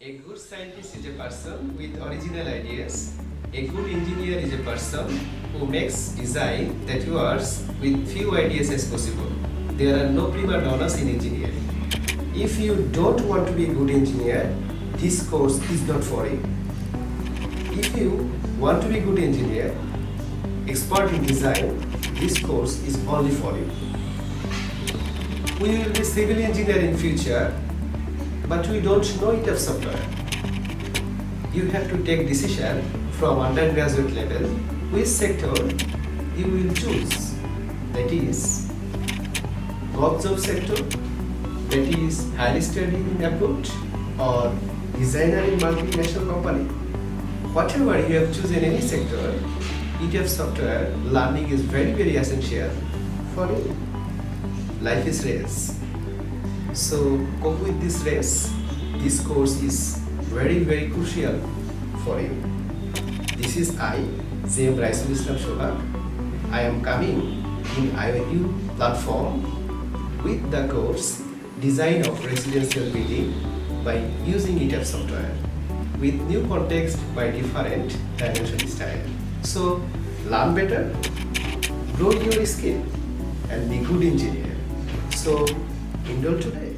A good scientist is a person with original ideas. A good engineer is a person who makes design that works with few ideas as possible. There are no prima donnas in engineering. If you don't want to be a good engineer, this course is not for you. If you want to be a good engineer, expert in design, this course is only for you. We will be civil engineer in future, but we don't know ETABS software. You have to take decision from undergraduate level which sector you will choose. That is Govt Job sector, that is highly studying approach, or designer in multinational company. Whatever you have chosen any sector, ETABS software learning is very essential for you. Life is race. So cope with this race. This course is very crucial for you. This is I, J.M. Raisul Islam Shobhak. I am coming in IOU platform with the course Design of Residential Building by using ETABS software with new context by different dimension style. So learn better, grow your skill, and be good engineer. So enroll today.